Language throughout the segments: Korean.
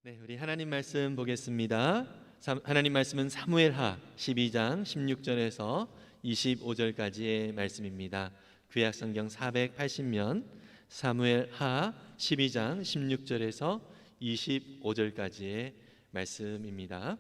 네, 우리 하나님 말씀 보겠습니다. 하나님 말씀은 사무엘하 12장 16절에서 25절까지의 말씀입니다. 구약 성경 480면 사무엘하 12장 16절에서 25절까지의 말씀입니다.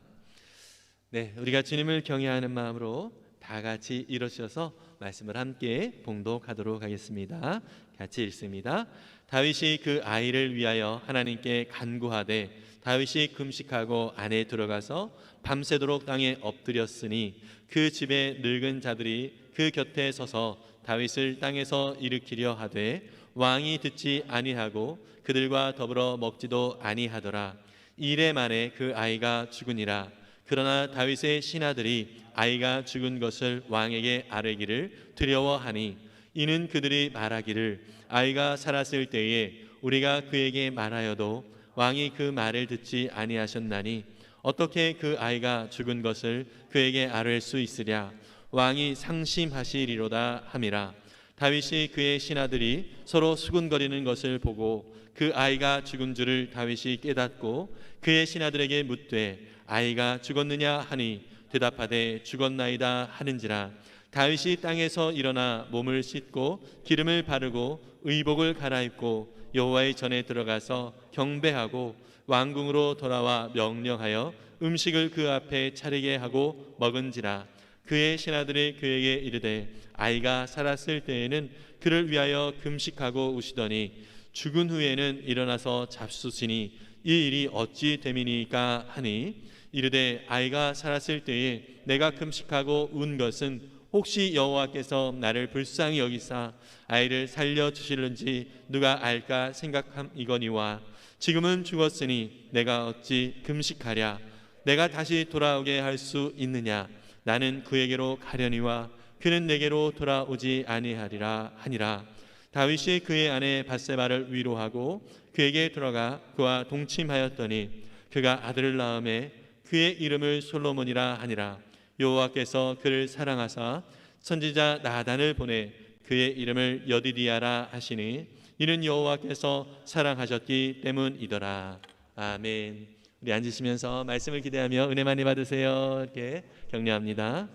네, 우리가 주님을 경외하는 마음으로 다 같이 일어서서 말씀을 함께 봉독하도록 하겠습니다. 같이 읽습니다. 다윗이 그 아이를 위하여 하나님께 간구하되 다윗이 금식하고 안에 들어가서 밤새도록 땅에 엎드렸으니 그 집에 늙은 자들이 그 곁에 서서 다윗을 땅에서 일으키려 하되 왕이 듣지 아니하고 그들과 더불어 먹지도 아니하더라. 이래 만에 그 아이가 죽으니라. 그러나 다윗의 신하들이 아이가 죽은 것을 왕에게 아뢰기를 두려워하니 이는 그들이 말하기를 아이가 살았을 때에 우리가 그에게 말하여도 왕이 그 말을 듣지 아니하셨나니 어떻게 그 아이가 죽은 것을 그에게 아뢰 수 있으랴. 왕이 상심하시리로다 함이라. 다윗이 그의 신하들이 서로 수군거리는 것을 보고 그 아이가 죽은 줄을 다윗이 깨닫고 그의 신하들에게 묻되 아이가 죽었느냐 하니 대답하되 죽었나이다 하는지라. 다윗이 땅에서 일어나 몸을 씻고 기름을 바르고 의복을 갈아입고 여호와의 전에 들어가서 경배하고 왕궁으로 돌아와 명령하여 음식을 그 앞에 차리게 하고 먹은지라. 그의 신하들이 그에게 이르되 아이가 살았을 때에는 그를 위하여 금식하고 우시더니 죽은 후에는 일어나서 잡수시니 이 일이 어찌 됨이니까 하니 이르되 아이가 살았을 때에 내가 금식하고 운 것은 혹시 여호와께서 나를 불쌍히 여기사 아이를 살려주실는지 누가 알까 생각함이거니와 지금은 죽었으니 내가 어찌 금식하랴. 내가 다시 돌아오게 할 수 있느냐. 나는 그에게로 가려니와 그는 내게로 돌아오지 아니하리라 하니라. 다윗이 그의 아내 밧세바를 위로하고 그에게 들어가 그와 동침하였더니 그가 아들을 낳음에 그의 이름을 솔로몬이라 하니라. 여호와께서 그를 사랑하사 선지자 나단을 보내 그의 이름을 여디디아라 하시니 이는 여호와께서 사랑하셨기 때문이더라. 아멘. 우리 앉으시면서 말씀을 기대하며 은혜 많이 받으세요. 이렇게 격려합니다.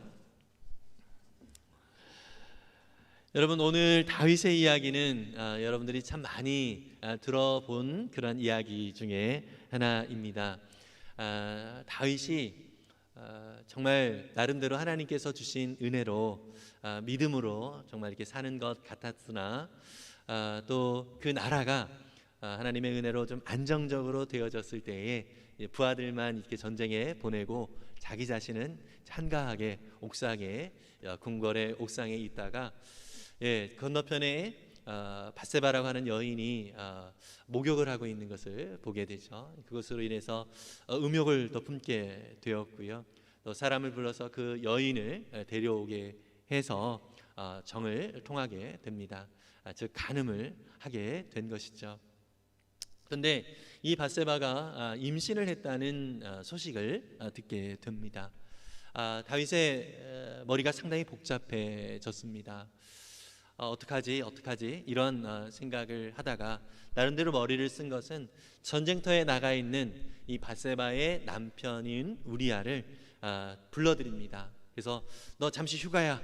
여러분, 오늘 다윗의 이야기는 여러분들이 참 많이 들어본 그런 이야기 중에 하나입니다. 다윗이 정말 나름대로 하나님께서 주신 은혜로 믿음으로 정말 이렇게 사는 것 같았으나 또 그 나라가 하나님의 은혜로 좀 안정적으로 되어졌을 때에 부하들만 이렇게 전쟁에 보내고 자기 자신은 한가하게 옥상에 궁궐의 옥상에 있다가 건너편에 밧세바라고 하는 여인이 목욕을 하고 있는 것을 보게 되죠. 그것으로 인해서 음욕을 더 품게 되었고요. 또 사람을 불러서 그 여인을 데려오게 해서 정을 통하게 됩니다. 즉 간음을 하게 된 것이죠. 그런데 이 밧세바가 임신을 했다는 소식을 듣게 됩니다. 다윗의 머리가 상당히 복잡해졌습니다. 어떡하지 이런 생각을 하다가 나름대로 머리를 쓴 것은 전쟁터에 나가 있는 이 밧세바의 남편인 우리아를 불러드립니다. 그래서 너 잠시 휴가야,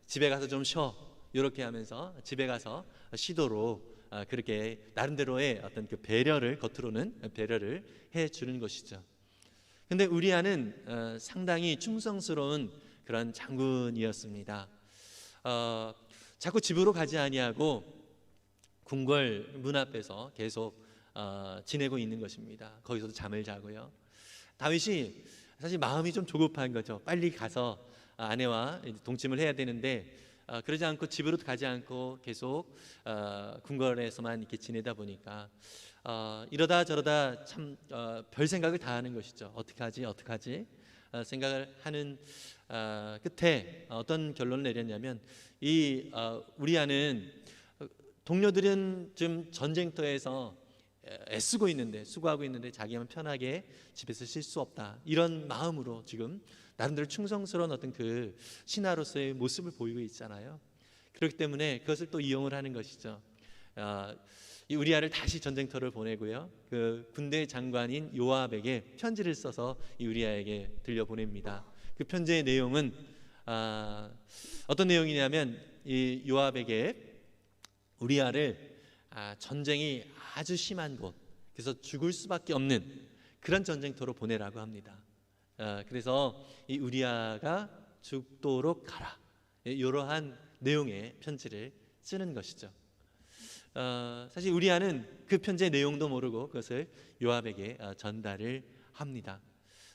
집에 가서 좀 쉬어, 이렇게 하면서 집에 가서 쉬도록 그렇게 나름대로의 어떤 그 배려를, 겉으로는 배려를 해주는 것이죠. 근데 우리아는 상당히 충성스러운 그런 장군이었습니다. 자꾸 집으로 가지 아니하고 궁궐 문 앞에서 계속 지내고 있는 것입니다. 거기서도 잠을 자고요. 다윗이 사실 마음이 좀 조급한 거죠. 빨리 가서 아내와 동침을 해야 되는데 그러지 않고 집으로 가지 않고 계속 궁궐에서만 이렇게 지내다 보니까 이러다 저러다 참 별 생각을 다 하는 것이죠. 어떡하지 생각을 하는 끝에 어떤 결론을 내렸냐면 이 우리아는 동료들은 좀 전쟁터에서 수고하고 있는데 자기만 편하게 집에서 쉴 수 없다, 이런 마음으로 지금 나름대로 충성스러운 어떤 그 신하로서의 모습을 보이고 있잖아요. 그렇기 때문에 그것을 또 이용을 하는 것이죠. 이 우리아를 다시 전쟁터를 보내고요. 그 군대 장관인 요압에게 편지를 써서 이 우리아에게 들려보냅니다. 그 편지의 내용은 어떤 내용이냐면 이 요압에게 우리아를 전쟁이 아주 심한 곳, 그래서 죽을 수밖에 없는 그런 전쟁터로 보내라고 합니다. 그래서 이 우리아가 죽도록 가라, 이러한 내용의 편지를 쓰는 것이죠. 사실 우리아는 그 편지의 내용도 모르고 그것을 요압에게 전달을 합니다.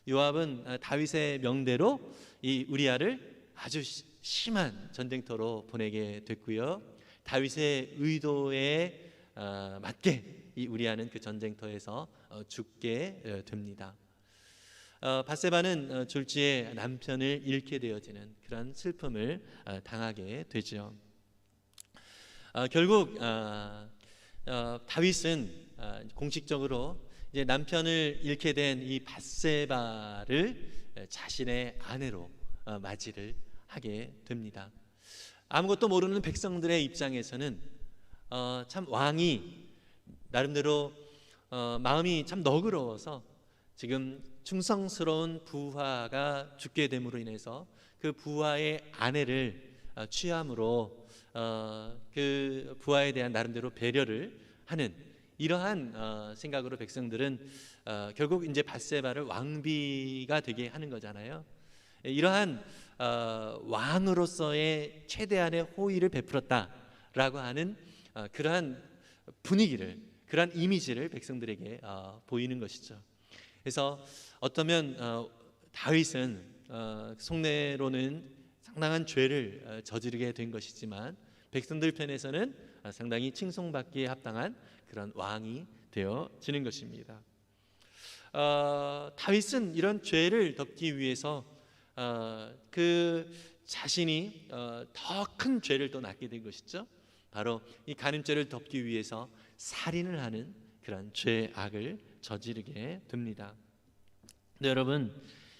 요압은 다윗의 명대로 이 우리아를 아주 심한 전쟁터로 보내게 됐고요. 다윗의 의도에 맞게 이 우리아는 그 전쟁터에서 죽게 됩니다. 밧세바는 졸지에 남편을 잃게 되어지는 그런 슬픔을 당하게 되죠. 결국 다윗은 공식적으로 이제 남편을 잃게 된 이 밧세바를 자신의 아내로 맞이를 하게 됩니다. 아무것도 모르는 백성들의 입장에서는 참 왕이 나름대로 마음이 참 너그러워서 지금 충성스러운 부하가 죽게 됨으로 인해서 그 부하의 아내를 취함으로 그 부하에 대한 나름대로 배려를 하는 이러한 생각으로 백성들은 결국 이제 밧세바를 왕비가 되게 하는 거잖아요. 이러한 왕으로서의 최대한의 호의를 베풀었다라고 하는 그러한 분위기를, 그러한 이미지를 백성들에게 보이는 것이죠. 그래서 어쩌면 다윗은 속내로는 상당한 죄를 저지르게 된 것이지만 백성들 편에서는 상당히 칭송받기에 합당한 그런 왕이 되어지는 것입니다. 다윗은 이런 죄를 덮기 위해서 그 자신이 더 큰 죄를 또 낳게 된 것이죠. 바로 이 간음죄를 덮기 위해서 살인을 하는 그런 죄악을 저지르게 됩니다. 네, 여러분,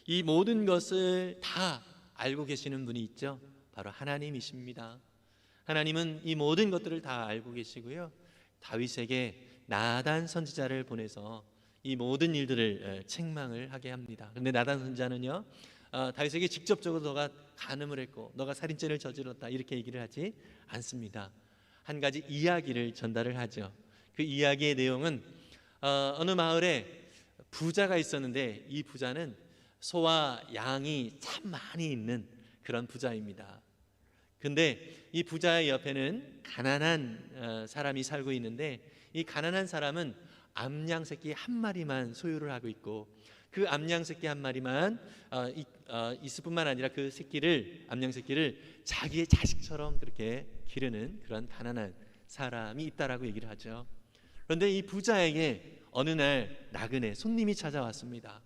이 모든 것을 다 알고 계시는 분이 있죠. 바로 하나님이십니다. 하나님은 이 모든 것들을 다 알고 계시고요. 다윗에게 나단 선지자를 보내서 이 모든 일들을 책망을 하게 합니다. 그런데 나단 선지자는요, 다윗에게 직접적으로 너가 간음을 했고 너가 살인죄를 저질렀다 이렇게 얘기를 하지 않습니다. 한 가지 이야기를 전달을 하죠. 그 이야기의 내용은 어느 마을에 부자가 있었는데 이 부자는 소와 양이 참 많이 있는 그런 부자입니다. 근데 이 부자의 옆에는 가난한 사람이 살고 있는데 이 가난한 사람은 암양 새끼 한 마리만 소유를 하고 있고 그 암양 새끼 한 마리만 있을 뿐만 아니라 그 새끼를, 암양 새끼를 자기의 자식처럼 그렇게 기르는 그런 가난한 사람이 있다라고 얘기를 하죠. 그런데 이 부자에게 어느 날 나그네 손님이 찾아왔습니다.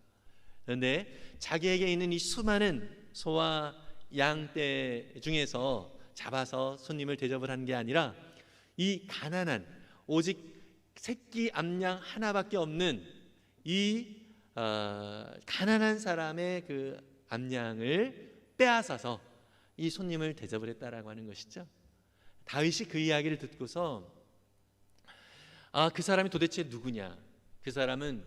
그런데 자기에게 있는 이 수많은 소와 양떼 중에서 잡아서 손님을 대접을 한 게 아니라 이 가난한 오직 새끼 암양 하나밖에 없는 이 가난한 사람의 그 암양을 빼앗아서 이 손님을 대접을 했다라고 하는 것이죠. 다윗이 그 이야기를 듣고서 그 사람이 도대체 누구냐? 그 사람은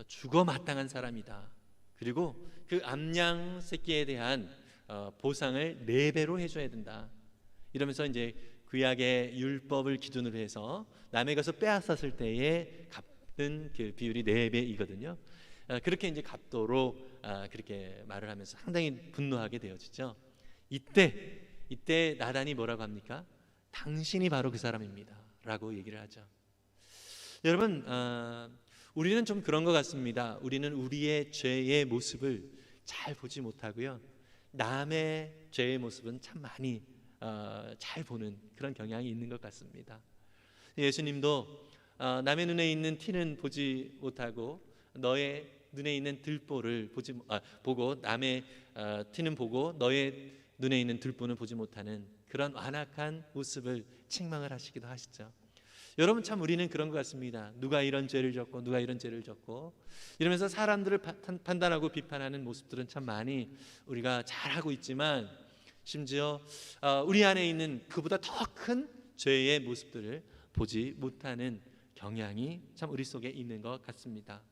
죽어 마땅한 사람이다. 그리고 그 암양 새끼에 대한 보상을 4배로 해줘야 된다. 이러면서 이제 구약의 율법을 기준으로 해서 남의 것을 빼앗았을 때에 갚는 그 비율이 4배이거든요. 그렇게 이제 갚도록 그렇게 말을 하면서 상당히 분노하게 되어지죠. 이때 나단이 뭐라고 합니까? 당신이 바로 그 사람입니다 라고 얘기를 하죠. 여러분, 우리는 좀 그런 것 같습니다. 우리는 우리의 죄의 모습을 잘 보지 못하고요, 남의 죄의 모습은 참 많이 잘 보는 그런 경향이 있는 것 같습니다. 예수님도 남의 눈에 있는 티는 보지 못하고 너의 눈에 있는 들보를 보고 남의 티는 보고 너의 눈에 있는 들보는 보지 못하는 그런 완악한 모습을 책망을 하시기도 하시죠. 여러분, 참 우리는 그런 것 같습니다. 누가 이런 죄를 졌고 누가 이런 죄를 졌고 이러면서 사람들을 판단하고 비판하는 모습들은 참 많이 우리가 잘하고 있지만 심지어 우리 안에 있는 그보다 더 큰 죄의 모습들을 보지 못하는 경향이 참 우리 속에 있는 것 같습니다.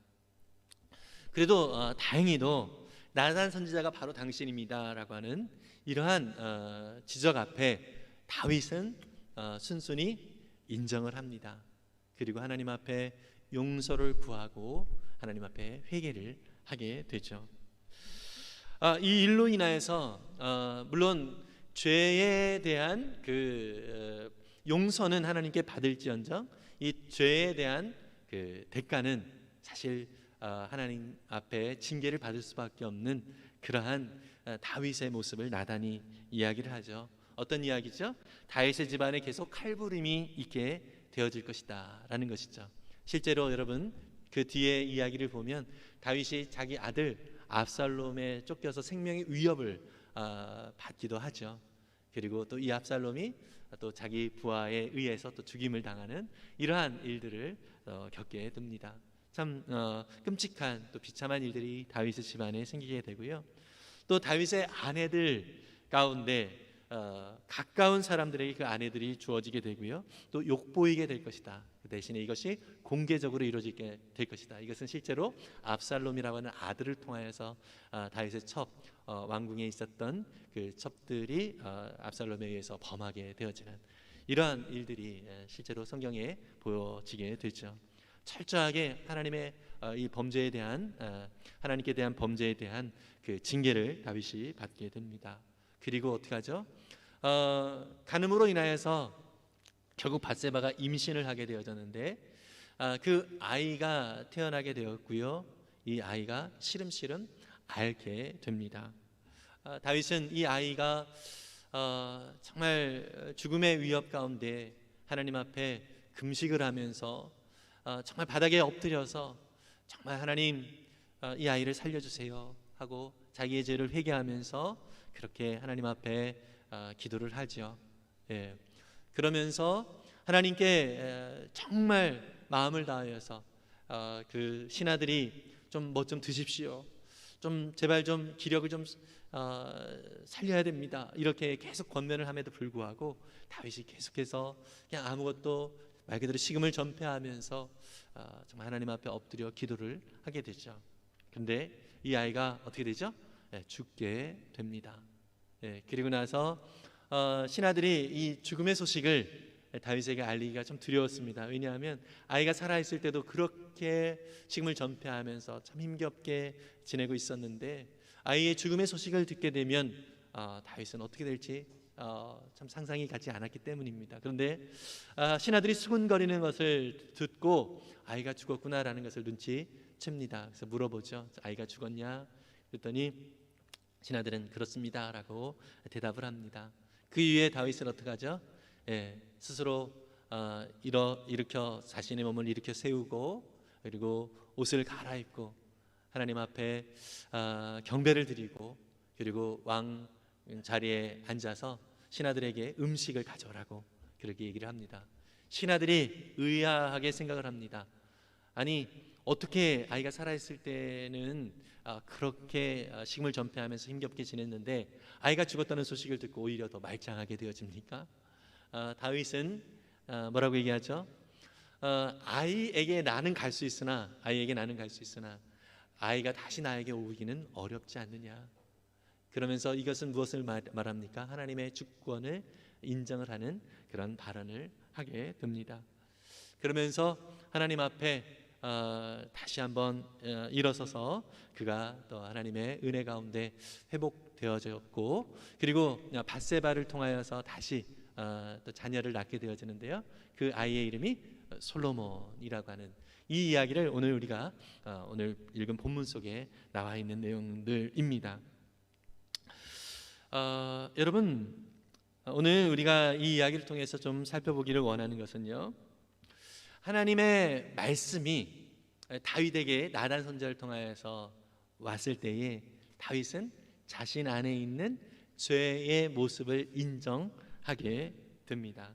그래도 다행히도 나단 선지자가 바로 당신입니다라고 하는 이러한 지적 앞에 다윗은 순순히 인정을 합니다. 그리고 하나님 앞에 용서를 구하고 하나님 앞에 회개를 하게 되죠. 이 일로 인하여서 물론 죄에 대한 그 용서는 하나님께 받을지언정 이 죄에 대한 그 대가는 사실 하나님 앞에 징계를 받을 수밖에 없는 그러한 다윗의 모습을 나단이 이야기를 하죠. 어떤 이야기죠? 다윗의 집안에 계속 칼부림이 있게 되어질 것이다 라는 것이죠. 실제로 여러분 그 뒤에 이야기를 보면 다윗이 자기 아들 압살롬에 쫓겨서 생명의 위협을 받기도 하죠. 그리고 또 이 압살롬이 또 자기 부하에 의해서 또 죽임을 당하는 이러한 일들을 겪게 됩니다. 참 끔찍한 또 비참한 일들이 다윗의 집안에 생기게 되고요. 또 다윗의 아내들 가운데 가까운 사람들에게 그 아내들이 주어지게 되고요. 또 욕보이게 될 것이다. 그 대신에 이것이 공개적으로 이루어지게 될 것이다. 이것은 실제로 압살롬이라고 하는 아들을 통하여서 다윗의 첩 왕궁에 있었던 그 첩들이 압살롬에 의해서 범하게 되어지는 이러한 일들이 실제로 성경에 보여지게 되죠. 철저하게 하나님의 이 범죄에 대한 하나님께 대한 범죄에 대한 그 징계를 다윗이 받게 됩니다. 그리고 어떻게 하죠? 간음으로 인하여서 결국 밧세바가 임신을 하게 되어졌는데 그 아이가 태어나게 되었고요. 이 아이가 시름시름 앓게 됩니다. 다윗은 이 아이가 정말 죽음의 위협 가운데 하나님 앞에 금식을 하면서 정말 바닥에 엎드려서 정말 하나님 이 아이를 살려주세요 하고 자기의 죄를 회개하면서 그렇게 하나님 앞에 기도를 하죠. 예. 그러면서 하나님께 정말 마음을 다하여서 그 신하들이 좀 뭐 좀 드십시오. 좀 제발 좀 기력을 좀 살려야 됩니다. 이렇게 계속 권면을 함에도 불구하고 다윗이 계속해서 그냥 아무것도 말 그대로 식음을 전폐하면서 정말 하나님 앞에 엎드려 기도를 하게 되죠. 근데 이 아이가 어떻게 되죠? 죽게 됩니다. 그리고 나서 신하들이 이 죽음의 소식을 다윗에게 알리기가 좀 두려웠습니다. 왜냐하면 아이가 살아있을 때도 그렇게 식음을 전폐하면서 참 힘겹게 지내고 있었는데 아이의 죽음의 소식을 듣게 되면 다윗은 어떻게 될지 참 상상이 가지 않았기 때문입니다. 그런데 신하들이 수군거리는 것을 듣고 아이가 죽었구나라는 것을 눈치챕니다. 그래서 물어보죠. 아이가 죽었냐? 그랬더니 신하들은 그렇습니다라고 대답을 합니다. 그 이후에 다윗은 어떻게 하죠? 스스로 일으켜 자신의 몸을 일으켜 세우고 그리고 옷을 갈아입고 하나님 앞에 경배를 드리고 그리고 왕 자리에 앉아서 신하들에게 음식을 가져오라고 그렇게 얘기를 합니다. 신하들이 의아하게 생각을 합니다. 아니 어떻게 아이가 살아있을 때는 그렇게 식음을 전폐하면서 힘겹게 지냈는데 아이가 죽었다는 소식을 듣고 오히려 더 말짱하게 되어집니까? 다윗은 뭐라고 얘기하죠? 아이에게 나는 갈 수 있으나 아이가 다시 나에게 오기는 어렵지 않느냐. 그러면서 이것은 무엇을 말합니까? 하나님의 주권을 인정을 하는 그런 발언을 하게 됩니다. 그러면서 하나님 앞에 다시 한번 일어서서 그가 또 하나님의 은혜 가운데 회복되어졌고 그리고 밧세바를 통하여서 다시 또 자녀를 낳게 되어지는데요. 그 아이의 이름이 솔로몬이라고 하는 이 이야기를 오늘 우리가 오늘 읽은 본문 속에 나와 있는 내용들입니다. 여러분 오늘 우리가 이 이야기를 통해서 좀 살펴보기를 원하는 것은요. 하나님의 말씀이 다윗에게 나단 선지자를 통하여서 왔을 때에 다윗은 자신 안에 있는 죄의 모습을 인정하게 됩니다.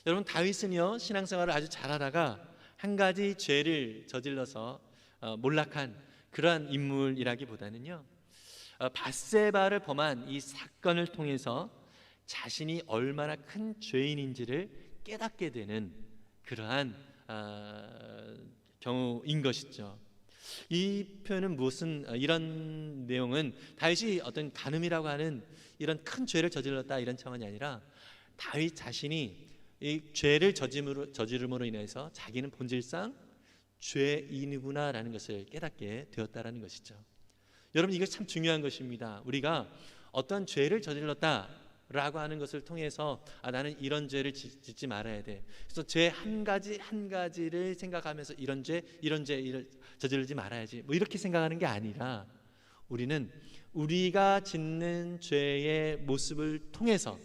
여러분 다윗은요 신앙생활을 아주 잘하다가 한 가지 죄를 저질러서 몰락한 그러한 인물이라기보다는요 밧세바를 범한 이 사건을 통해서 자신이 얼마나 큰 죄인인지를 깨닫게 되는 그러한 경우인 것이죠. 이 표현은 무슨 이런 내용은 다윗이 어떤 간음이라고 하는 이런 큰 죄를 저질렀다 이런 차원이 아니라 다윗 자신이 이 죄를 저지름으로 인해서 자기는 본질상 죄인이구나라는 것을 깨닫게 되었다라는 것이죠. 여러분, 이거 참 중요한 것입니다. 우리가 어떤 죄를 저질렀다라고 하는 것을 통해서 나는 이런 죄를 짓지 말아야 돼. 그래서 죄 한 가지 한 가지를 생각하면서 이런 죄 저지르지 말아야지 뭐 이렇게 생각하는 게 아니라 우리는 우리가 짓는 죄의 모습을 통해서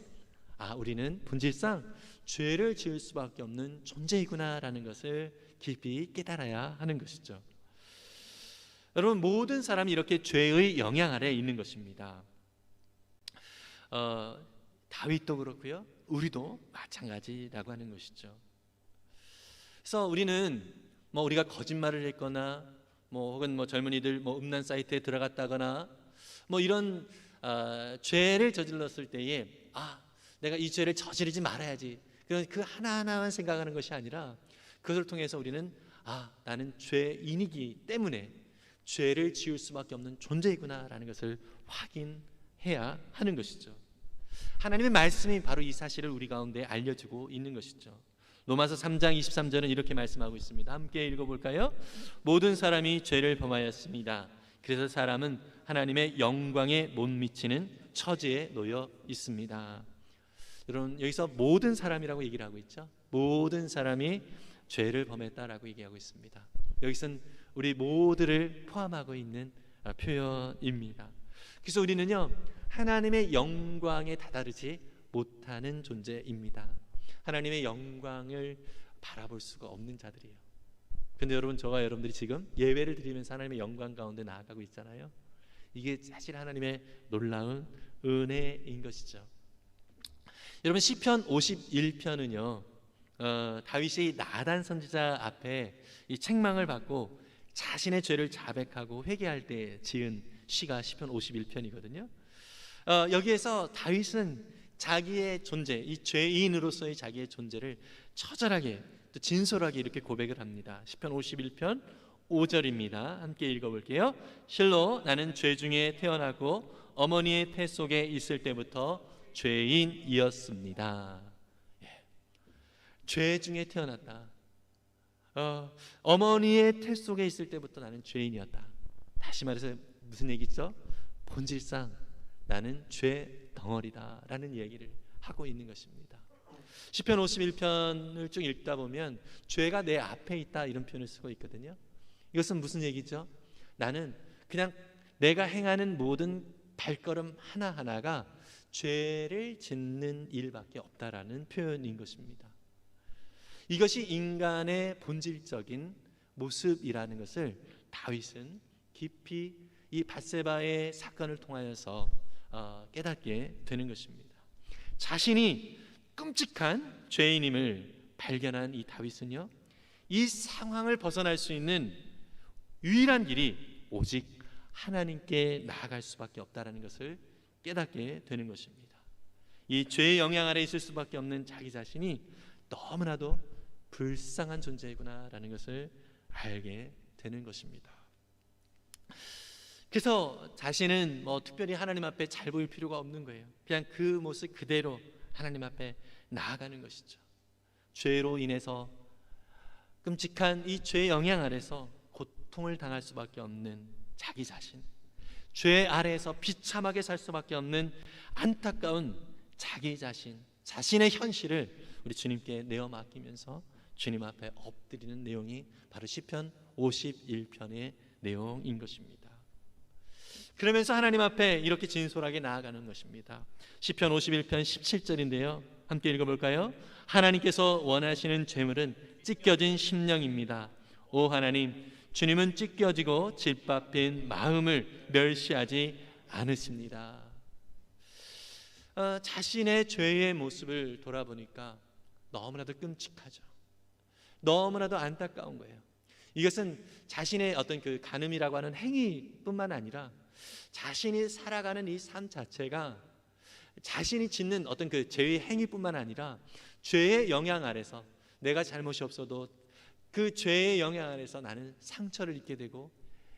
우리는 본질상 죄를 지을 수밖에 없는 존재이구나라는 것을 깊이 깨달아야 하는 것이죠. 여러분, 모든 사람이 이렇게 죄의 영향 아래에 있는 것입니다. 다윗도 그렇고요, 우리도 마찬가지라고 하는 것이죠. 그래서 우리는 우리가 거짓말을 했거나 혹은 젊은이들 음란 사이트에 들어갔다거나 이런 죄를 저질렀을 때에 내가 이 죄를 저지르지 말아야지, 그 하나하나만 생각하는 것이 아니라 그것을 통해서 우리는 나는 죄인이기 때문에 죄를 지을 수밖에 없는 존재이구나라는 것을 확인해야 하는 것이죠. 하나님의 말씀이 바로 이 사실을 우리 가운데 알려주고 있는 것이죠. 로마서 3장 23절은 이렇게 말씀하고 있습니다. 함께 읽어볼까요? 모든 사람이 죄를 범하였습니다. 그래서 사람은 하나님의 영광에 못 미치는 처지에 놓여 있습니다. 여러분, 여기서 모든 사람이라고 얘기를 하고 있죠. 모든 사람이 죄를 범했다라고 얘기하고 있습니다. 여기서는 우리 모두를 포함하고 있는 표현입니다. 그래서 우리는요, 하나님의 영광에 다다르지 못하는 존재입니다. 하나님의 영광을 바라볼 수가 없는 자들이에요. 근데 여러분, 저와 여러분들이 지금 예배를 드리면서 하나님의 영광 가운데 나아가고 있잖아요. 이게 사실 하나님의 놀라운 은혜인 것이죠. 여러분, 시편 51편은요 다윗이 나단 선지자 앞에 이 책망을 받고 자신의 죄를 자백하고 회개할 때 지은 시가 시편 51편이거든요. 여기에서 다윗은 자기의 존재, 이 죄인으로서의 자기의 존재를 처절하게 또 진솔하게 이렇게 고백을 합니다. 시편 51편 5절입니다. 함께 읽어볼게요. 실로 나는 죄 중에 태어나고 어머니의 태 속에 있을 때부터 죄인이었습니다. 죄 중에 태어났다. 어머니의 태 속에 있을 때부터 나는 죄인이었다. 다시 말해서 무슨 얘기죠? 본질상 나는 죄 덩어리다 라는 얘기를 하고 있는 것입니다. 시편 51편을 쭉 읽다 보면 죄가 내 앞에 있다 이런 표현을 쓰고 있거든요. 이것은 무슨 얘기죠? 나는 그냥 내가 행하는 모든 발걸음 하나하나가 죄를 짓는 일밖에 없다라는 표현인 것입니다. 이것이 인간의 본질적인 모습이라는 것을 다윗은 깊이 이 밧세바의 사건을 통하여서 깨닫게 되는 것입니다. 자신이 끔찍한 죄인임을 발견한 이 다윗은요, 이 상황을 벗어날 수 있는 유일한 길이 오직 하나님께 나아갈 수밖에 없다라는 것을 깨닫게 되는 것입니다. 이 죄의 영향 아래 있을 수밖에 없는 자기 자신이 너무나도 불쌍한 존재이구나라는 것을 알게 되는 것입니다. 그래서 자신은 특별히 하나님 앞에 잘 보일 필요가 없는 거예요. 그냥 그 모습 그대로 하나님 앞에 나아가는 것이죠. 죄로 인해서 끔찍한 이 죄의 영향 아래서 고통을 당할 수밖에 없는 자기 자신, 죄 아래에서 비참하게 살 수밖에 없는 안타까운 자기 자신, 자신의 현실을 우리 주님께 내어 맡기면서 주님 앞에 엎드리는 내용이 바로 시편 51편의 내용인 것입니다. 그러면서 하나님 앞에 이렇게 진솔하게 나아가는 것입니다. 시편 51편 17절인데요. 함께 읽어볼까요? 하나님께서 원하시는 죄물은 찢겨진 심령입니다. 오 하나님, 주님은 찢겨지고 짓밟힌 마음을 멸시하지 않으십니다. 자신의 죄의 모습을 돌아보니까 너무나도 끔찍하죠. 너무나도 안타까운 거예요. 이것은 자신의 어떤 그 간음이라고 하는 행위뿐만 아니라 자신이 살아가는 이 삶 자체가 자신이 짓는 어떤 그 죄의 행위뿐만 아니라 죄의 영향 아래서 내가 잘못이 없어도 그 죄의 영향 아래서 나는 상처를 입게 되고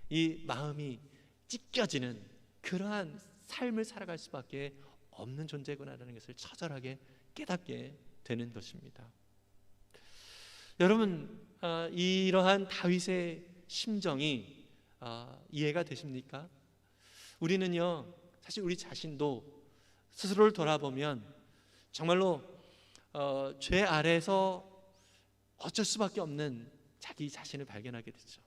이 마음이 찢겨지는 그러한 삶을 살아갈 수밖에 없는 존재구나라는 것을 처절하게 깨닫게 되는 것입니다. 여러분, 이러한 다윗의 심정이 이해가 되십니까? 우리는요, 사실 우리 자신도 스스로를 돌아보면 정말로 죄 아래에서 어쩔 수밖에 없는 자기 자신을 발견하게 되죠.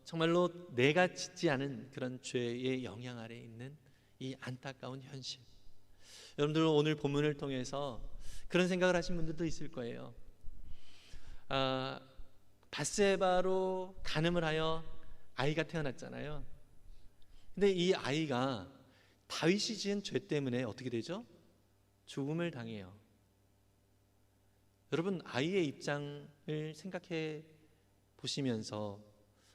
정말로 내가 짓지 않은 그런 죄의 영향 아래에 있는 이 안타까운 현실. 여러분들 오늘 본문을 통해서 그런 생각을 하신 분들도 있을 거예요. 밧세바로 간음을 하여 아이가 태어났잖아요. 근데 이 아이가 다윗이 지은 죄 때문에 어떻게 되죠? 죽음을 당해요. 여러분, 아이의 입장을 생각해 보시면서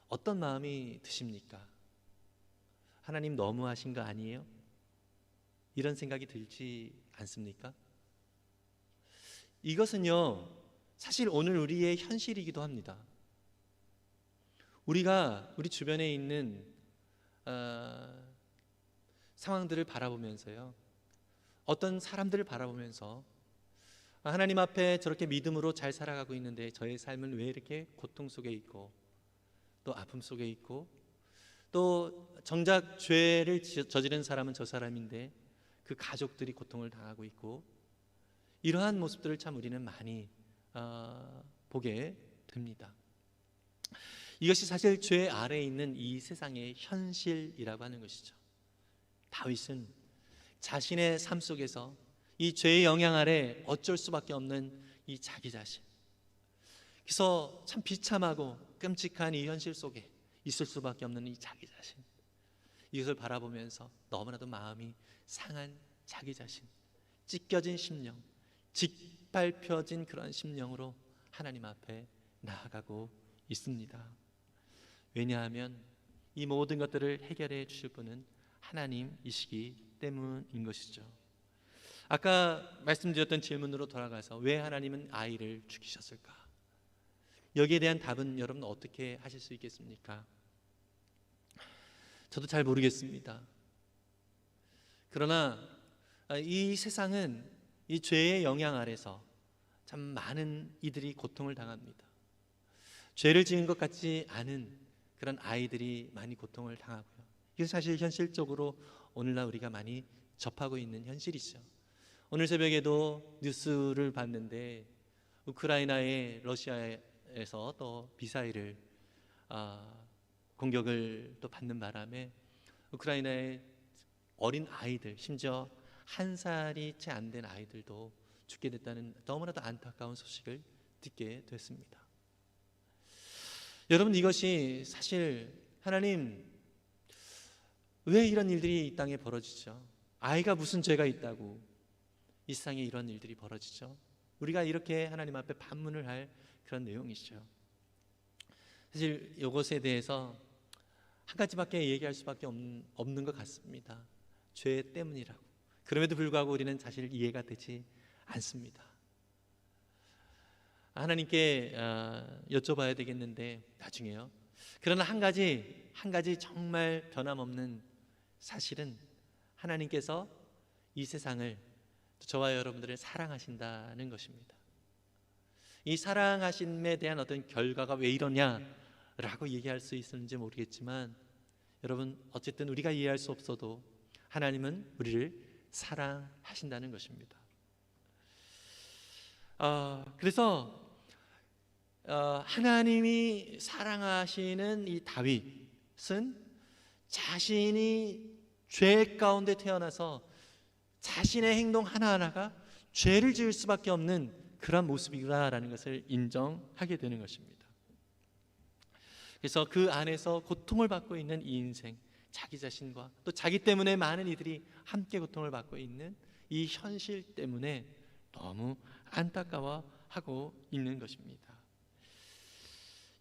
어떤 마음이 드십니까? 하나님 너무하신 거 아니에요? 이런 생각이 들지 않습니까? 이것은요, 사실 오늘 우리의 현실이기도 합니다. 우리가 우리 주변에 있는 상황들을 바라보면서요, 어떤 사람들을 바라보면서 하나님 앞에 저렇게 믿음으로 잘 살아가고 있는데 저의 삶은 왜 이렇게 고통 속에 있고 또 아픔 속에 있고 또 정작 죄를 저지른 사람은 저 사람인데 그 가족들이 고통을 당하고 있고, 이러한 모습들을 참 우리는 많이 보게 됩니다. 이것이 사실 죄 아래에 있는 이 세상의 현실이라고 하는 것이죠. 다윗은 자신의 삶 속에서 이 죄의 영향 아래 어쩔 수밖에 없는 이 자기 자신, 그래서 참 비참하고 끔찍한 이 현실 속에 있을 수밖에 없는 이 자기 자신, 이것을 바라보면서 너무나도 마음이 상한 자기 자신, 찢겨진 심령, 짓밟혀진 그런 심령으로 하나님 앞에 나아가고 있습니다. 왜냐하면 이 모든 것들을 해결해 주실 분은 하나님이시기 때문인 것이죠. 아까 말씀드렸던 질문으로 돌아가서 왜 하나님은 아이를 죽이셨을까? 여기에 대한 답은 여러분 어떻게 하실 수 있겠습니까? 저도 잘 모르겠습니다. 그러나 이 세상은 이 죄의 영향 아래서 참 많은 이들이 고통을 당합니다. 죄를 지은 것 같지 않은 그런 아이들이 많이 고통을 당하고요. 이게 사실 현실적으로 오늘날 우리가 많이 접하고 있는 현실이죠. 오늘 새벽에도 뉴스를 봤는데 우크라이나의 러시아에서 또 미사일을 공격을 또 받는 바람에 우크라이나의 어린 아이들, 심지어 1살이 채 안 된 아이들도 죽게 됐다는 너무나도 안타까운 소식을 듣게 됐습니다. 여러분, 이것이 사실 하나님 왜 이런 일들이 이 땅에 벌어지죠? 아이가 무슨 죄가 있다고 이 세상에 이런 일들이 벌어지죠? 우리가 이렇게 하나님 앞에 반문을 할 그런 내용이죠. 사실 이것에 대해서 한 가지밖에 얘기할 수밖에 없는 것 같습니다. 죄 때문이라고. 그럼에도 불구하고 우리는 사실 이해가 되지 않습니다. 하나님께 여쭤봐야 되겠는데 나중에요. 그러나 한 가지 정말 변함없는 사실은 하나님께서 이 세상을, 저와 여러분들을 사랑하신다는 것입니다. 이 사랑하심에 대한 어떤 결과가 왜 이러냐라고 얘기할 수 있을지 모르겠지만, 여러분 어쨌든 우리가 이해할 수 없어도 하나님은 우리를 사랑하신다는 것입니다. 그래서 하나님이 사랑하시는 이 다윗은 자신이 죄 가운데 태어나서 자신의 행동 하나하나가 죄를 지을 수밖에 없는 그런 모습이다라는 것을 인정하게 되는 것입니다. 그래서 그 안에서 고통을 받고 있는 이 인생, 자기 자신과 또 자기 때문에 많은 이들이 함께 고통을 받고 있는 이 현실 때문에 너무 안타까워하고 있는 것입니다.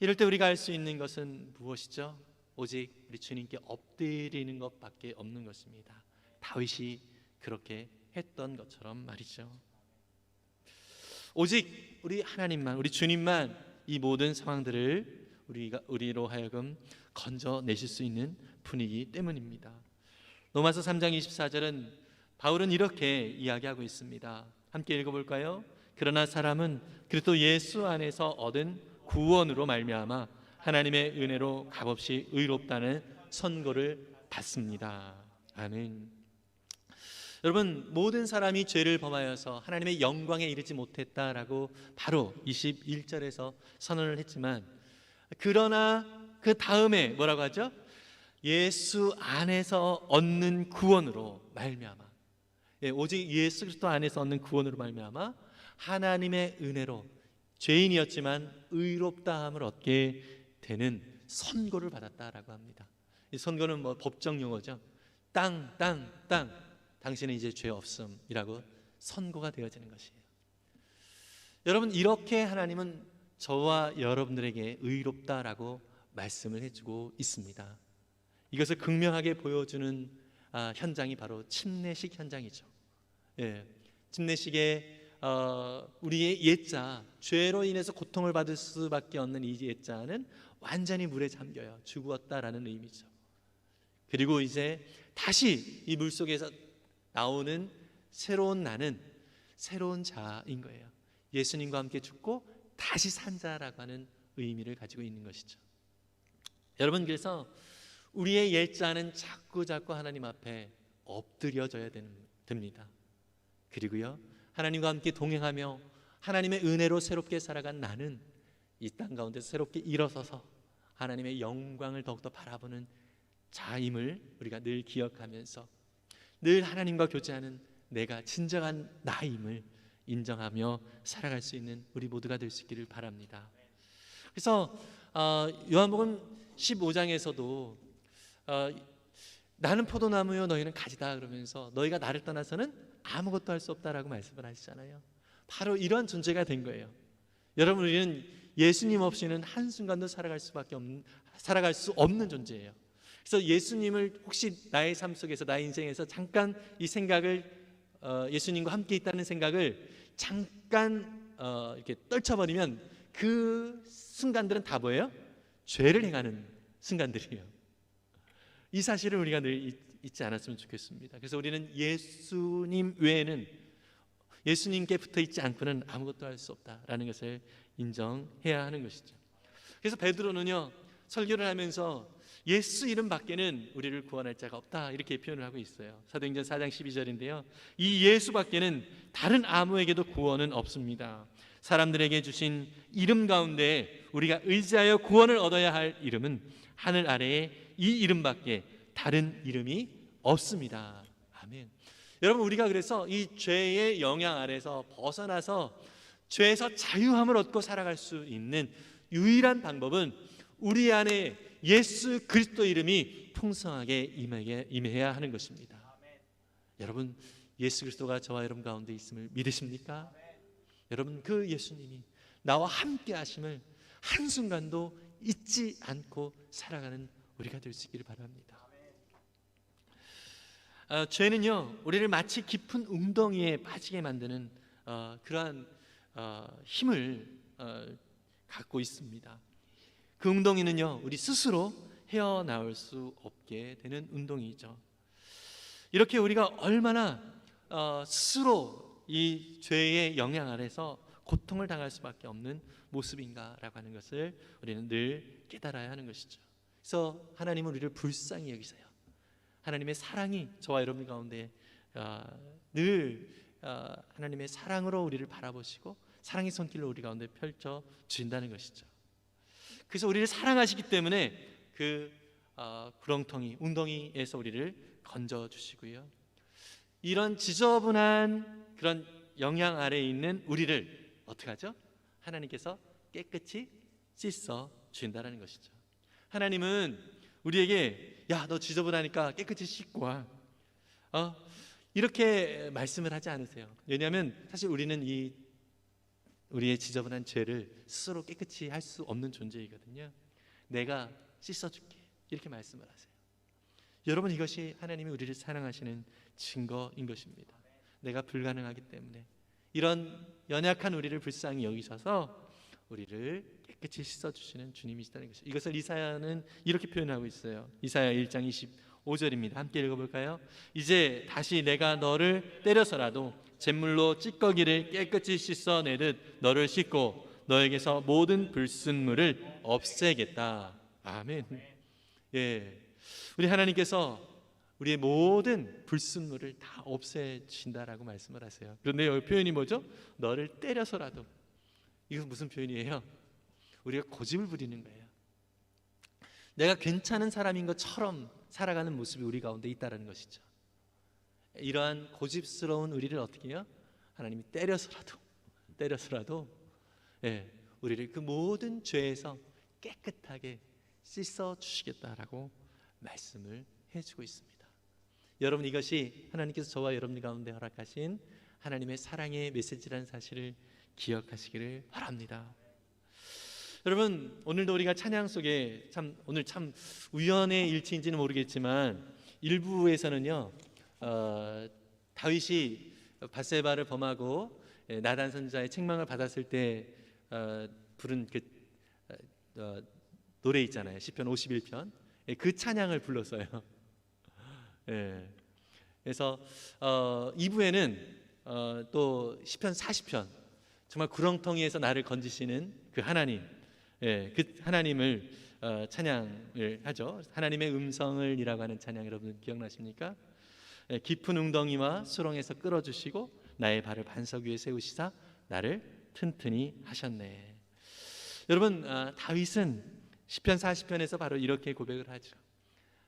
이럴 때 우리가 알 수 있는 것은 무엇이죠? 오직 우리 주님께 엎드리는 것밖에 없는 것입니다. 다윗이 그렇게 했던 것처럼 말이죠. 오직 우리 하나님만, 우리 주님만 이 모든 상황들을 우리로 하여금 건져내실 수 있는 분이기 때문입니다. 로마서 3장 24절은 바울은 이렇게 이야기하고 있습니다. 함께 읽어볼까요? 그러나 사람은 그리스도 예수 안에서 얻은 구원으로 말미암아 하나님의 은혜로 값없이 의롭다는 선고를 받습니다. 아멘. 여러분, 모든 사람이 죄를 범하여서 하나님의 영광에 이르지 못했다라고 바로 21절에서 선언을 했지만, 그러나 그 다음에 뭐라고 하죠? 예수 안에서 얻는 구원으로 말미암아, 오직 예수 그리스도 안에서 얻는 구원으로 말미암아 하나님의 은혜로 죄인이었지만 의롭다함을 얻게 되는 선고를 받았다라고 합니다. 이 선고는 법정 용어죠. 땅 당신은 이제 죄 없음이라고 선고가 되어지는 것이에요. 여러분, 이렇게 하나님은 저와 여러분들에게 의롭다라고 말씀을 해주고 있습니다. 이것을 극명하게 보여주는 현장이 바로 침례식 현장이죠. 침례식에 우리의 옛자, 죄로 인해서 고통을 받을 수밖에 없는 이 옛자는 완전히 물에 잠겨요. 죽었다라는 의미죠. 그리고 이제 다시 이 물 속에서 나오는 새로운 나는 새로운 자인 거예요. 예수님과 함께 죽고 다시 산 자라고 하는 의미를 가지고 있는 것이죠. 여러분, 그래서 우리의 옛자는 자꾸 하나님 앞에 엎드려져야 됩니다. 그리고요, 하나님과 함께 동행하며 하나님의 은혜로 새롭게 살아간 나는 이 땅 가운데서 새롭게 일어서서 하나님의 영광을 더욱더 바라보는 자임을 우리가 늘 기억하면서 늘 하나님과 교제하는 내가 진정한 나임을 인정하며 살아갈 수 있는 우리 모두가 될 수 있기를 바랍니다. 그래서 요한복음 15장에서도 나는 포도나무요 너희는 가지다 그러면서 너희가 나를 떠나서는 아무것도 할 수 없다라고 말씀을 하시잖아요. 바로 이러한 존재가 된 거예요. 여러분, 우리는 예수님 없이는 한순간도 살아갈 수 없는 존재예요. 그래서 예수님을 혹시 나의 삶 속에서, 나의 인생에서 잠깐 이 생각을 예수님과 함께 있다는 생각을 잠깐 이렇게 떨쳐버리면 그 순간들은 다 뭐예요? 죄를 행하는 순간들이에요. 이 사실을 우리가 늘 잊지 않았으면 좋겠습니다. 그래서 우리는 예수님 외에는, 예수님께 붙어 있지 않고는 아무것도 할 수 없다라는 것을 인정해야 하는 것이죠. 그래서 베드로는요, 설교를 하면서 예수 이름 밖에는 우리를 구원할 자가 없다 이렇게 표현을 하고 있어요. 사도행전 4장 12절인데요, 이 예수 밖에는 다른 아무에게도 구원은 없습니다. 사람들에게 주신 이름 가운데 우리가 의지하여 구원을 얻어야 할 이름은 하늘 아래에 이 이름밖에 다른 이름이 없습니다. 아멘. 여러분, 우리가 그래서 이 죄의 영향 아래서 벗어나서 죄에서 자유함을 얻고 살아갈 수 있는 유일한 방법은 우리 안에 예수 그리스도 이름이 풍성하게 임해야 하는 것입니다. 여러분, 예수 그리스도가 저와 여러분 가운데 있음을 믿으십니까? 여러분, 그 예수님이 나와 함께 하심을 한순간도 잊지 않고 살아가는 우리가 될 수 있기를 바랍니다. 죄는요, 우리를 마치 깊은 웅덩이에 빠지게 만드는 그러한 힘을 갖고 있습니다. 그 웅덩이는요, 우리 스스로 헤어나올 수 없게 되는 웅덩이죠. 이렇게 우리가 얼마나 스스로 이 죄의 영향 아래서 고통을 당할 수밖에 없는 모습인가라고 하는 것을 우리는 늘 깨달아야 하는 것이죠. 그래서 하나님은 우리를 불쌍히 여기세요. 하나님의 사랑이 저와 여러분 가운데 늘 하나님의 사랑으로 우리를 바라보시고 사랑의 손길로 우리 가운데 펼쳐 주신다는 것이죠. 그래서 우리를 사랑하시기 때문에 그 구렁텅이, 웅덩이에서 우리를 건져 주시고요, 이런 지저분한 그런 영향 아래에 있는 우리를 어떻게 하죠? 하나님께서 깨끗이 씻어 주신다는 것이죠. 하나님은 우리에게 야, 너 지저분하니까 깨끗이 씻고 와, 이렇게 말씀을 하지 않으세요. 왜냐하면 사실 우리는 우리의 지저분한 죄를 스스로 깨끗이 할 수 없는 존재이거든요. 내가 씻어줄게 이렇게 말씀을 하세요. 여러분, 이것이 하나님이 우리를 사랑하시는 증거인 것입니다. 내가 불가능하기 때문에 이런 연약한 우리를 불쌍히 여기셔서 우리를 깨끗이 씻어주시는 주님이시다는 것이죠. 이것을 이사야는 이렇게 표현하고 있어요. 이사야 1장 25절입니다. 함께 읽어볼까요? 이제 다시 내가 너를 때려서라도 잿물로 찌꺼기를 깨끗이 씻어내듯 너를 씻고 너에게서 모든 불순물을 없애겠다. 아멘. 예, 우리 하나님께서 우리의 모든 불순물을 다 없애주신다라고 말씀을 하세요. 그런데 여기 표현이 뭐죠? 너를 때려서라도. 이건 무슨 표현이에요? 우리가 고집을 부리는 거예요. 내가 괜찮은 사람인 것처럼 살아가는 모습이 우리 가운데 있다는 것이죠. 이러한 고집스러운 우리를 어떻게 해요? 하나님이 때려서라도 예, 우리를 그 모든 죄에서 깨끗하게 씻어 주시겠다라고 말씀을 해주고 있습니다. 여러분, 이것이 하나님께서 저와 여러분 가운데 허락하신 하나님의 사랑의 메시지라는 사실을 기억하시기를 바랍니다. 여러분, 오늘도 우리가 찬양 속에 오늘 참 우연의 일치인지는 모르겠지만 일부에서는요, 다윗이 밧세바를 범하고 나단 선지자의 책망을 받았을 때 부른 그 노래 있잖아요. 시편 51편. 그 찬양을 불렀어요. 예. 그래서 2부에는 또 시편 40편, 정말 구렁텅이에서 나를 건지시는 그 하나님, 예, 그 하나님을 찬양을 하죠. 하나님의 음성을이라고 하는 찬양, 여러분 기억나십니까? 예, 깊은 웅덩이와 수렁에서 끌어주시고 나의 발을 반석 위에 세우시사 나를 튼튼히 하셨네. 여러분, 다윗은 시편 40편에서 바로 이렇게 고백을 하죠.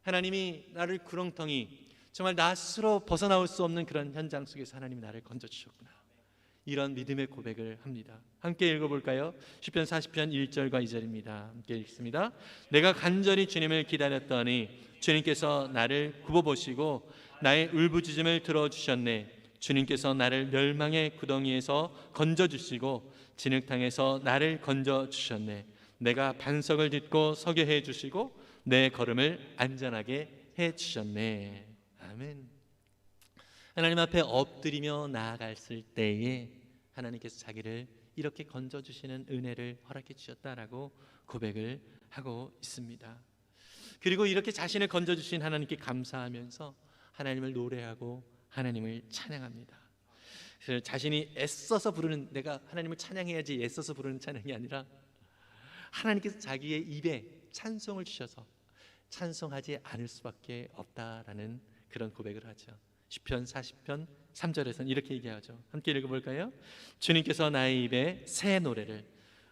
하나님이 나를 구렁텅이, 정말 나 스스로 벗어나올 수 없는 그런 현장 속에서 하나님이 나를 건져주셨구나, 이런 믿음의 고백을 합니다. 함께 읽어볼까요? 시편 40편 1절과 2절입니다. 함께 읽습니다. 내가 간절히 주님을 기다렸더니 주님께서 나를 굽어보시고 나의 울부짖음을 들어주셨네. 주님께서 나를 멸망의 구덩이에서 건져주시고 진흙탕에서 나를 건져주셨네. 내가 반석을 딛고 서게 해주시고 내 걸음을 안전하게 해주셨네. 아멘. 하나님 앞에 엎드리며 나아갔을 때에 하나님께서 자기를 이렇게 건져주시는 은혜를 허락해 주셨다라고 고백을 하고 있습니다. 그리고 이렇게 자신을 건져주신 하나님께 감사하면서 하나님을 노래하고 하나님을 찬양합니다. 그래서 자신이 애써서 부르는, 내가 하나님을 찬양해야지 애써서 부르는 찬양이 아니라 하나님께서 자기의 입에 찬송을 주셔서 찬송하지 않을 수밖에 없다라는 그런 고백을 하죠. 시편 40편 3절에서는 이렇게 얘기하죠. 함께 읽어볼까요? 주님께서 나의 입에 새 노래를,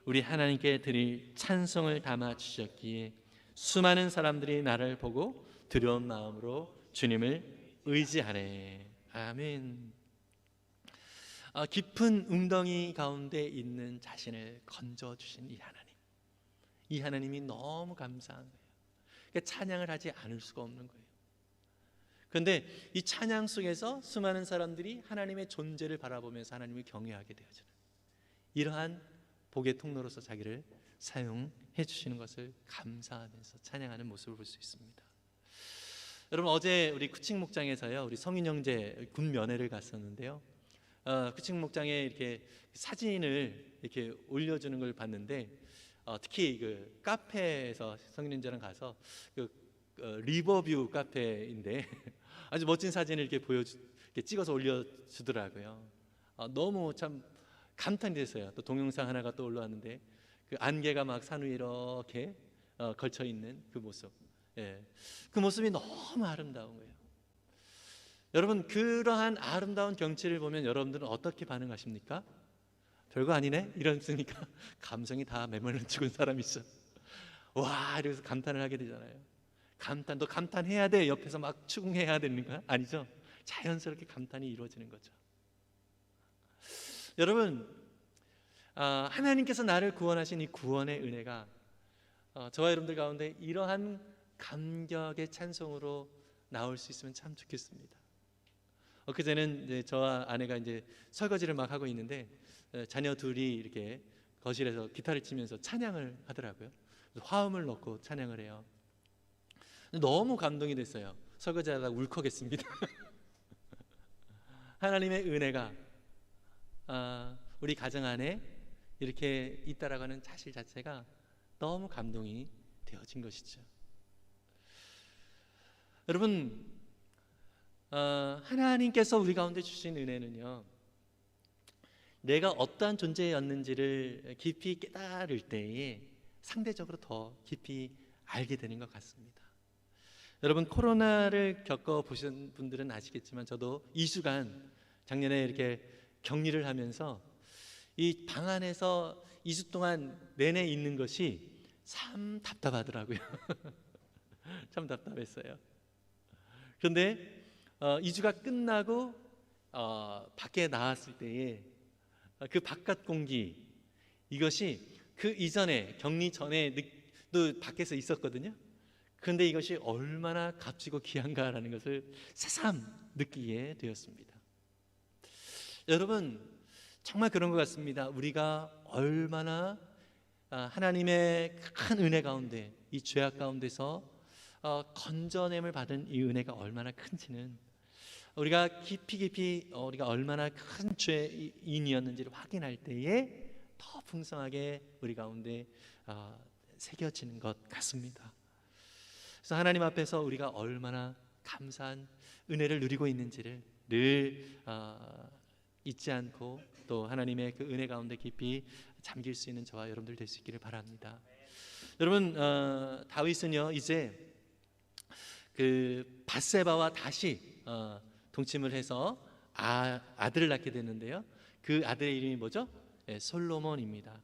우리 하나님께 드릴 찬송을 담아 주셨기에 수많은 사람들이 나를 보고 두려운 마음으로 주님을 의지하네. 아멘. 깊은 웅덩이 가운데 있는 자신을 건져주신 이 하나님이 너무 감사한 거예요. 그러니까 찬양을 하지 않을 수가 없는 거예요. 그런데 이 찬양 속에서 수많은 사람들이 하나님의 존재를 바라보면서 하나님을 경외하게 되어지는, 이러한 복의 통로로서 자기를 사용해 주시는 것을 감사하면서 찬양하는 모습을 볼 수 있습니다. 여러분, 어제 우리 쿠칭 목장에서요, 우리 성인 형제 군 면회를 갔었는데요. 쿠칭 목장에 이렇게 사진을 이렇게 올려주는 걸 봤는데, 특히 그 카페에서 성인 형제랑 가서 그 리버뷰 카페인데 아주 멋진 사진을 이렇게 이렇게 찍어서 올려주더라고요. 너무 참 감탄이 됐어요. 또 동영상 하나가 또 올라왔는데 그 안개가 막 산 위에 이렇게 걸쳐 있는 그 모습, 예, 그 모습이 너무 아름다운 거예요. 여러분, 그러한 아름다운 경치를 보면 여러분들은 어떻게 반응하십니까? 별거 아니네? 이러니까 감성이 다 메모를 죽은 사람이 있어. 와, 이래서 감탄을 하게 되잖아요. 너 감탄해야 돼. 옆에서 막 추궁해야 되는 거 아니죠? 자연스럽게 감탄이 이루어지는 거죠. 여러분, 하나님께서 나를 구원하신 이 구원의 은혜가 저와 여러분들 가운데 이러한 감격의 찬송으로 나올 수 있으면 참 좋겠습니다. 엊그제는 이제 저와 아내가 이제 설거지를 막 하고 있는데 자녀 둘이 이렇게 거실에서 기타를 치면서 찬양을 하더라고요. 화음을 넣고 찬양을 해요. 너무 감동이 됐어요. 설거지하다가 울컥했습니다. 하나님의 은혜가 우리 가정 안에 이렇게 있다라고 하는 사실 자체가 너무 감동이 되어진 것이죠. 여러분, 하나님께서 우리 가운데 주신 은혜는요, 내가 어떠한 존재였는지를 깊이 깨달을 때에 상대적으로 더 깊이 알게 되는 것 같습니다. 여러분, 코로나를 겪어보신 분들은 아시겠지만 저도 2주간 작년에 이렇게 격리를 하면서 이 방 안에서 2주 동안 내내 있는 것이 참 답답하더라고요. 참 답답했어요. 그런데 2주가 끝나고 밖에 나왔을 때에 그 바깥 공기, 이것이 그 이전에 격리 전에도 밖에서 있었거든요. 그런데 이것이 얼마나 값지고 귀한가라는 것을 새삼 느끼게 되었습니다. 여러분, 정말 그런 것 같습니다. 우리가 얼마나 하나님의 큰 은혜 가운데, 이 죄악 가운데서 건져냄을 받은 이 은혜가 얼마나 큰지는 우리가 깊이 우리가 얼마나 큰 죄인이었는지를 확인할 때에 더 풍성하게 우리 가운데 새겨지는 것 같습니다. 그래서 하나님 앞에서 우리가 얼마나 감사한 은혜를 누리고 있는지를 늘 잊지 않고 또 하나님의 그 은혜 가운데 깊이 잠길 수 있는 저와 여러분들 될 수 있기를 바랍니다. 여러분, 다윗은요 이제 그 밧세바와 다시 동침을 해서 아들을 낳게 됐는데요. 그 아들의 이름이 뭐죠? 솔로몬입니다.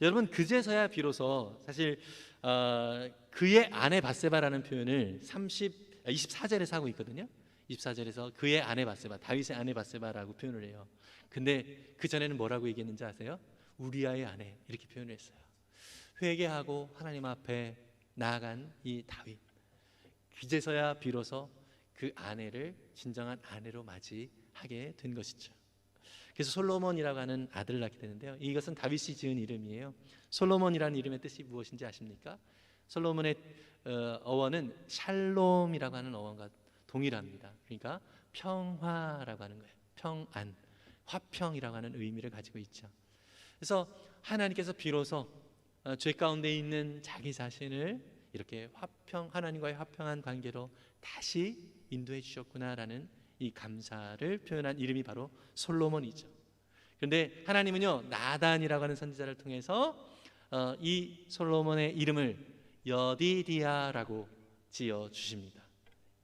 여러분, 그제서야 비로소 사실 그의 아내 밧세바라는 표현을 24절에서 하고 있거든요. 24절에서 그의 아내 밧세바, 다윗의 아내 밧세바라고 표현을 해요. 근데 그 전에는 뭐라고 얘기했는지 아세요? 우리아의 아내, 이렇게 표현을 했어요. 회개하고 하나님 앞에 나아간 이 다윗, 그제서야 비로소 그 아내를 진정한 아내로 맞이하게 된 것이죠. 그래서 솔로몬이라고 하는 아들을 낳게 되는데요. 이것은 다윗이 지은 이름이에요. 솔로몬이라는 이름의 뜻이 무엇인지 아십니까? 솔로몬의 어원은 샬롬이라고 하는 어원과 동일합니다. 그러니까 평화라고 하는 거예요. 평안, 화평이라고 하는 의미를 가지고 있죠. 그래서 하나님께서 비로소 죄 가운데 있는 자기 자신을 이렇게 하나님과의 화평한 관계로 다시 인도해 주셨구나라는 이 감사를 표현한 이름이 바로 솔로몬이죠. 그런데 하나님은요, 나단이라고 하는 선지자를 통해서 이 솔로몬의 이름을 여디디아라고 지어 주십니다.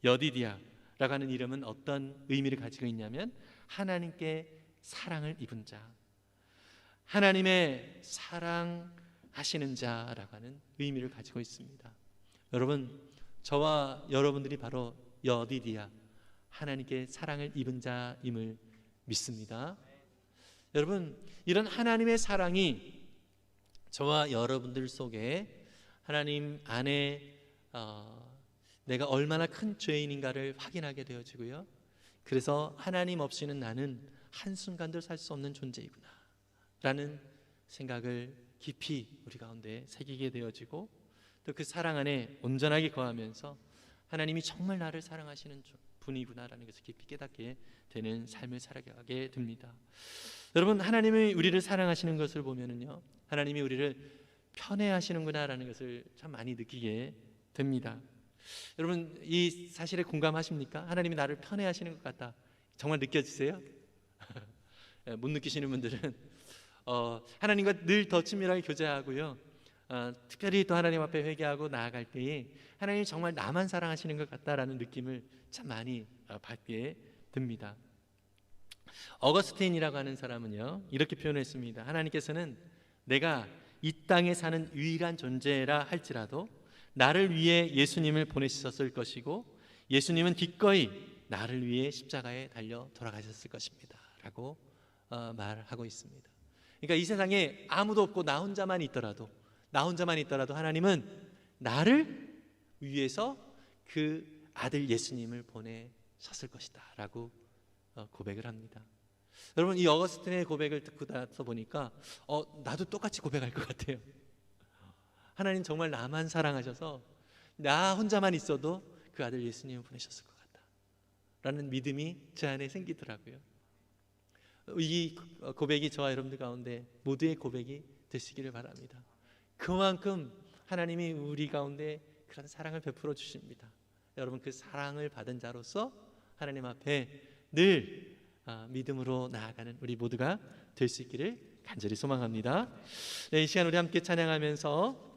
여디디아라고 하는 이름은 어떤 의미를 가지고 있냐면 하나님께 사랑을 입은 자, 하나님의 사랑하시는 자라고 하는 의미를 가지고 있습니다. 여러분, 저와 여러분들이 바로 여디디아, 하나님께 사랑을 입은 자임을 믿습니다. 여러분, 이런 하나님의 사랑이 저와 여러분들 속에 하나님 안에 내가 얼마나 큰 죄인인가를 확인하게 되어지고요. 그래서 하나님 없이는 나는 한순간도 살 수 없는 존재이구나 라는 생각을 깊이 우리 가운데 새기게 되어지고 또 그 사랑 안에 온전하게 거하면서 하나님이 정말 나를 사랑하시는 분이구나라는 것을 깊이 깨닫게 되는 삶을 살아가게 됩니다. 여러분, 하나님이 우리를 사랑하시는 것을 보면은요, 하나님이 우리를 편애하시는구나라는 것을 참 많이 느끼게 됩니다. 여러분, 이 사실에 공감하십니까? 하나님이 나를 편애하시는 것 같다. 정말 느껴지세요? 못 느끼시는 분들은 하나님과 늘 더 친밀하게 교제하고요, 특별히 또 하나님 앞에 회개하고 나아갈 때에 하나님이 정말 나만 사랑하시는 것 같다라는 느낌을 참 많이 받게 됩니다. 어거스틴이라고 하는 사람은요, 이렇게 표현했습니다. 하나님께서는 내가 이 땅에 사는 유일한 존재라 할지라도 나를 위해 예수님을 보내셨을 것이고 예수님은 기꺼이 나를 위해 십자가에 달려 돌아가셨을 것입니다 라고 말하고 있습니다. 그러니까 이 세상에 아무도 없고 나 혼자만 있더라도 하나님은 나를 위해서 그 아들 예수님을 보내셨을 것이다 라고 고백을 합니다. 여러분, 이 어거스틴의 고백을 듣고 나서 보니까 나도 똑같이 고백할 것 같아요. 하나님 정말 나만 사랑하셔서 나 혼자만 있어도 그 아들 예수님을 보내셨을 것 같다 라는 믿음이 제 안에 생기더라고요. 이 고백이 저와 여러분들 가운데 모두의 고백이 되시기를 바랍니다. 그만큼 하나님이 우리 가운데 그런 사랑을 베풀어 주십니다. 여러분, 그 사랑을 받은 자로서 하나님 앞에 늘 믿음으로 나아가는 우리 모두가 될 수 있기를 간절히 소망합니다. 네, 이 시간 우리 함께 찬양하면서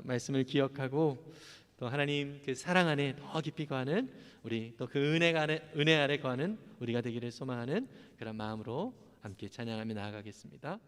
말씀을 기억하고 또 하나님 그 사랑 안에 더 깊이 거하는 우리, 또 그 은혜 아래 거하는 우리가 되기를 소망하는 그런 마음으로 함께 찬양하며 나아가겠습니다.